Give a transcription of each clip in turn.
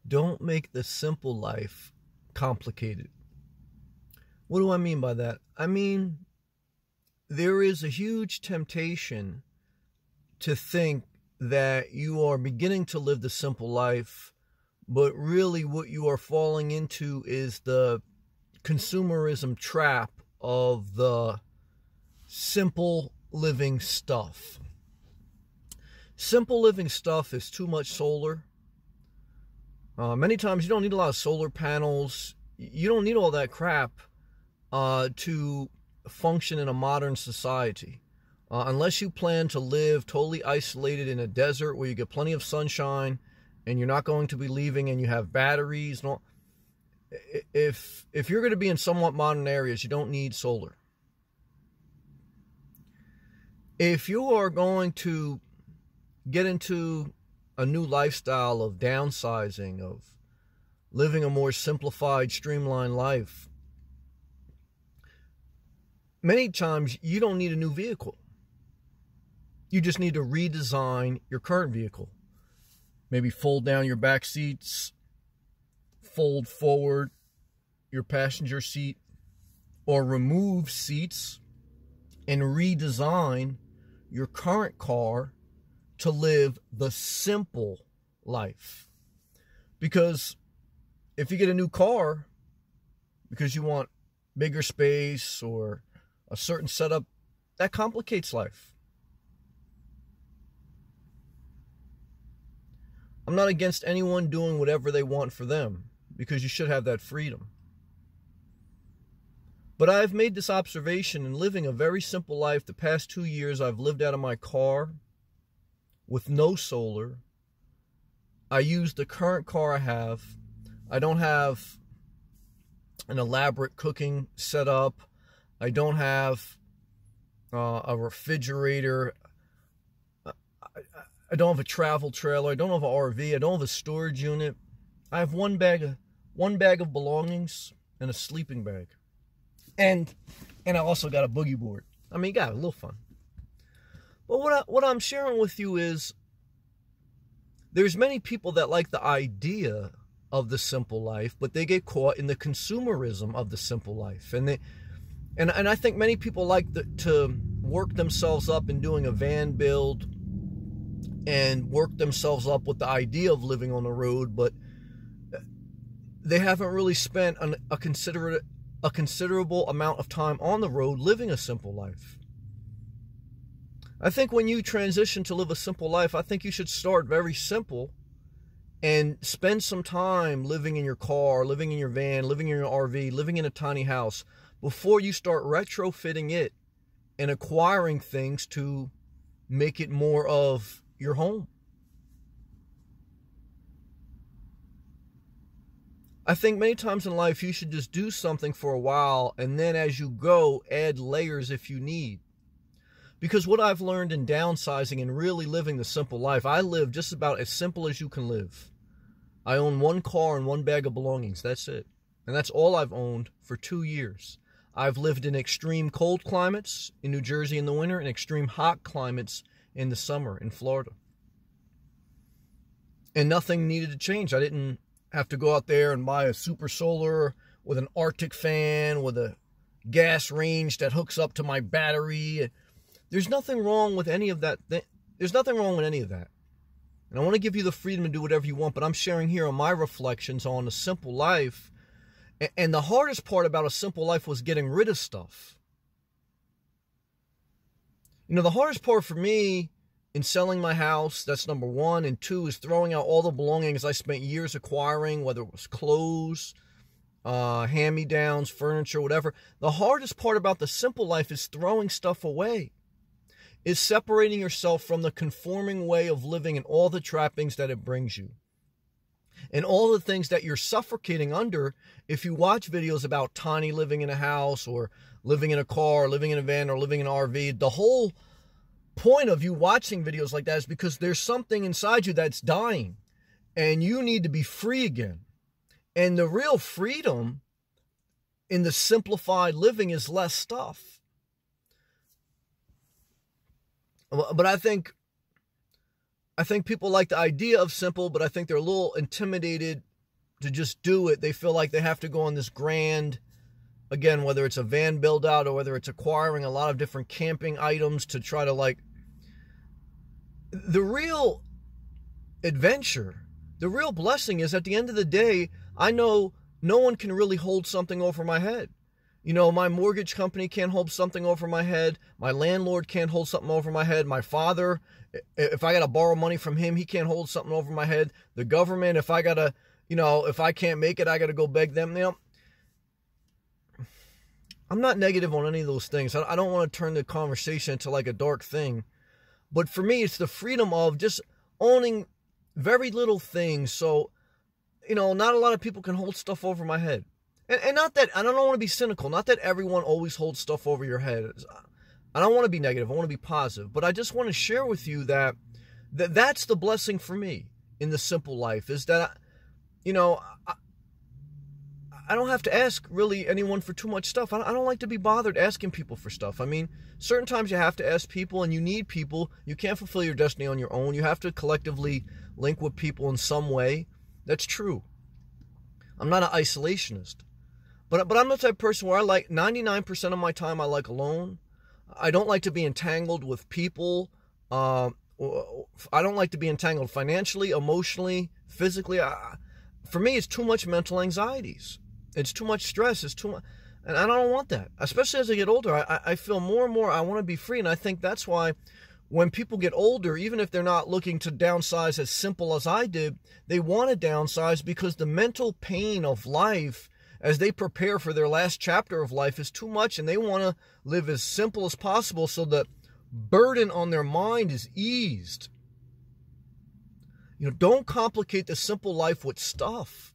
Don't make the simple life complicated. What do I mean by that? I mean, there is a huge temptation to think that you are beginning to live the simple life, but really what you are falling into is the consumerism trap of the simple living stuff. Simple living stuff is too much solar. Many times you don't need a lot of solar panels. You don't need all that crap to function in a modern society. Unless you plan to live totally isolated in a desert where you get plenty of sunshine and you're not going to be leaving and you have batteries. And all. If you're going to be in somewhat modern areas, you don't need solar. If you are going to get into a new lifestyle of downsizing, of living a more simplified, streamlined life, many times you don't need a new vehicle. You just need to redesign your current vehicle. Maybe fold down your back seats, fold forward your passenger seat, or remove seats and redesign your current car to live the simple life. Because if you get a new car because you want bigger space or a certain setup, that complicates life. I'm not against anyone doing whatever they want for them, because you should have that freedom. But I've made this observation in living a very simple life. The past 2 years I've lived out of my car with no solar. I use the current car I have. I don't have an elaborate cooking setup. I don't have a refrigerator. I don't have a travel trailer. I don't have an RV. I don't have a storage unit. I have one bag of belongings and a sleeping bag. And I also got a boogie board. I mean, you got a little fun. But what I'm sharing with you is there's many people that like the idea of the simple life, but they get caught in the consumerism of the simple life. And I think many people like to work themselves up in doing a van build and work themselves up with the idea of living on the road, but they haven't really spent a considerable amount of time on the road living a simple life. I think when you transition to live a simple life, I think you should start very simple and spend some time living in your car, living in your van, living in your RV, living in a tiny house before you start retrofitting it and acquiring things to make it more of your home. I think many times in life you should just do something for a while, and then as you go, add layers if you need. Because what I've learned in downsizing and really living the simple life, I live just about as simple as you can live. I own one car and one bag of belongings. That's it. And that's all I've owned for 2 years. I've lived in extreme cold climates in New Jersey in the winter and extreme hot climates in the summer in Florida. And nothing needed to change. I didn't have to go out there and buy a super solar with an Arctic fan with a gas range that hooks up to my battery. There's nothing wrong with any of that. There's nothing wrong with any of that. And I want to give you the freedom to do whatever you want, but I'm sharing here on my reflections on a simple life. And the hardest part about a simple life was getting rid of stuff. You know, the hardest part for me in selling my house, that's number one, and two is throwing out all the belongings I spent years acquiring, whether it was clothes, hand-me-downs, furniture, whatever. The hardest part about the simple life is throwing stuff away, is separating yourself from the conforming way of living and all the trappings that it brings you. And all the things that you're suffocating under if you watch videos about tiny living in a house or living in a car, living in a van, or living in an RV. The whole point of you watching videos like that is because there's something inside you that's dying and you need to be free again. And the real freedom in the simplified living is less stuff. But I think people like the idea of simple, but I think they're a little intimidated to just do it. They feel like they have to go on this grand, again, whether it's a van build out or whether it's acquiring a lot of different camping items to try to like, the real adventure, the real blessing is at the end of the day, I know no one can really hold something over my head. You know, my mortgage company can't hold something over my head. My landlord can't hold something over my head. My father, if I got to borrow money from him, he can't hold something over my head. The government, if I got to, you know, if I can't make it, I got to go beg them. You know, I'm not negative on any of those things. I don't want to turn the conversation into like a dark thing. But for me, it's the freedom of just owning very little things. So, you know, not a lot of people can hold stuff over my head. And not that, I don't want to be cynical, not that everyone always holds stuff over your head. I don't want to be negative, I want to be positive. But I just want to share with you that that's the blessing for me in the simple life, is that, you know, I don't have to ask really anyone for too much stuff. I don't like to be bothered asking people for stuff. I mean, certain times you have to ask people and you need people. You can't fulfill your destiny on your own. You have to collectively link with people in some way. That's true. I'm not an isolationist. But I'm the type of person where I like 99% of my time I like alone. I don't like to be entangled with people. I don't like to be entangled financially, emotionally, physically. For me, it's too much mental anxieties. It's too much stress. It's too much. And I don't want that. Especially as I get older, I feel more and more I want to be free. And I think that's why when people get older, even if they're not looking to downsize as simple as I did, they want to downsize because the mental pain of life as they prepare for their last chapter of life is too much, and they want to live as simple as possible so the burden on their mind is eased. You know, don't complicate the simple life with stuff.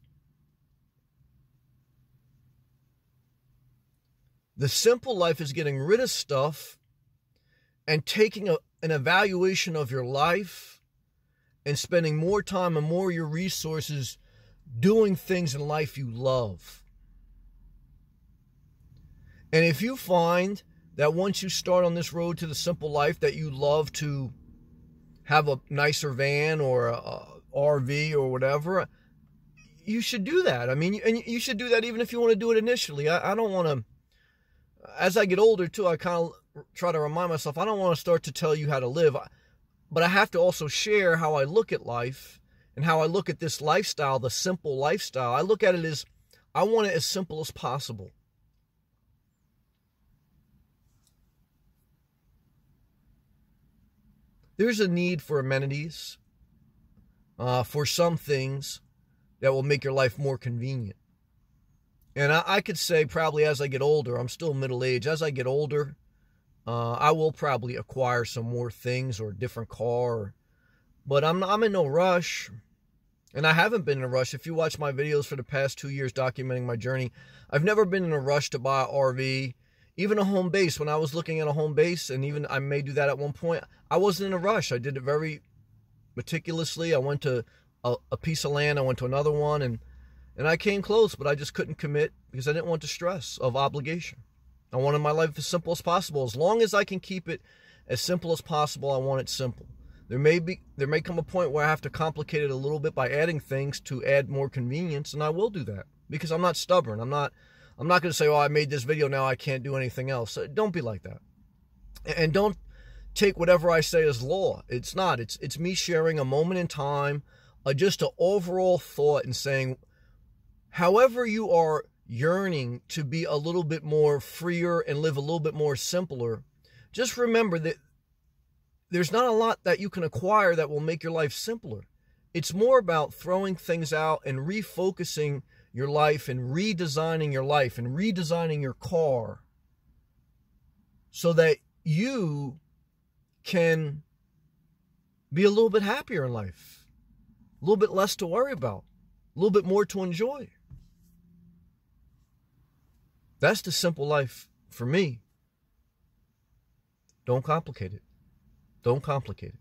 The simple life is getting rid of stuff and taking an evaluation of your life and spending more time and more of your resources doing things in life you love. And if you find that once you start on this road to the simple life that you love to have a nicer van or a RV or whatever, you should do that. I mean, and you should do that even if you want to do it initially. I don't want to, as I get older too, I kind of try to remind myself, I don't want to start to tell you how to live, but I have to also share how I look at life and how I look at this lifestyle, the simple lifestyle. I look at it as, I want it as simple as possible. There's a need for amenities, for some things that will make your life more convenient. And I could say probably as I get older, I'm still middle-aged, as I get older, I will probably acquire some more things or a different car. But I'm in no rush, and I haven't been in a rush. If you watch my videos for the past 2 years documenting my journey, I've never been in a rush to buy an RV. Even a home base, when I was looking at a home base, and even I may do that at one point, I wasn't in a rush. I did it very meticulously. I went to a piece of land, I went to another one, and I came close, but I just couldn't commit because I didn't want the stress of obligation. I wanted my life as simple as possible. As long as I can keep it as simple as possible, I want it simple. There may come a point where I have to complicate it a little bit by adding things to add more convenience, and I will do that because I'm not stubborn. I'm not going to say, oh, I made this video, now I can't do anything else. Don't be like that. And don't take whatever I say as law. It's not. It's me sharing a moment in time, just an overall thought and saying, however you are yearning to be a little bit more freer and live a little bit more simpler, just remember that there's not a lot that you can acquire that will make your life simpler. It's more about throwing things out and refocusing your life and redesigning your life and redesigning your car so that you can be a little bit happier in life, a little bit less to worry about, a little bit more to enjoy. That's the simple life for me. Don't complicate it. Don't complicate it.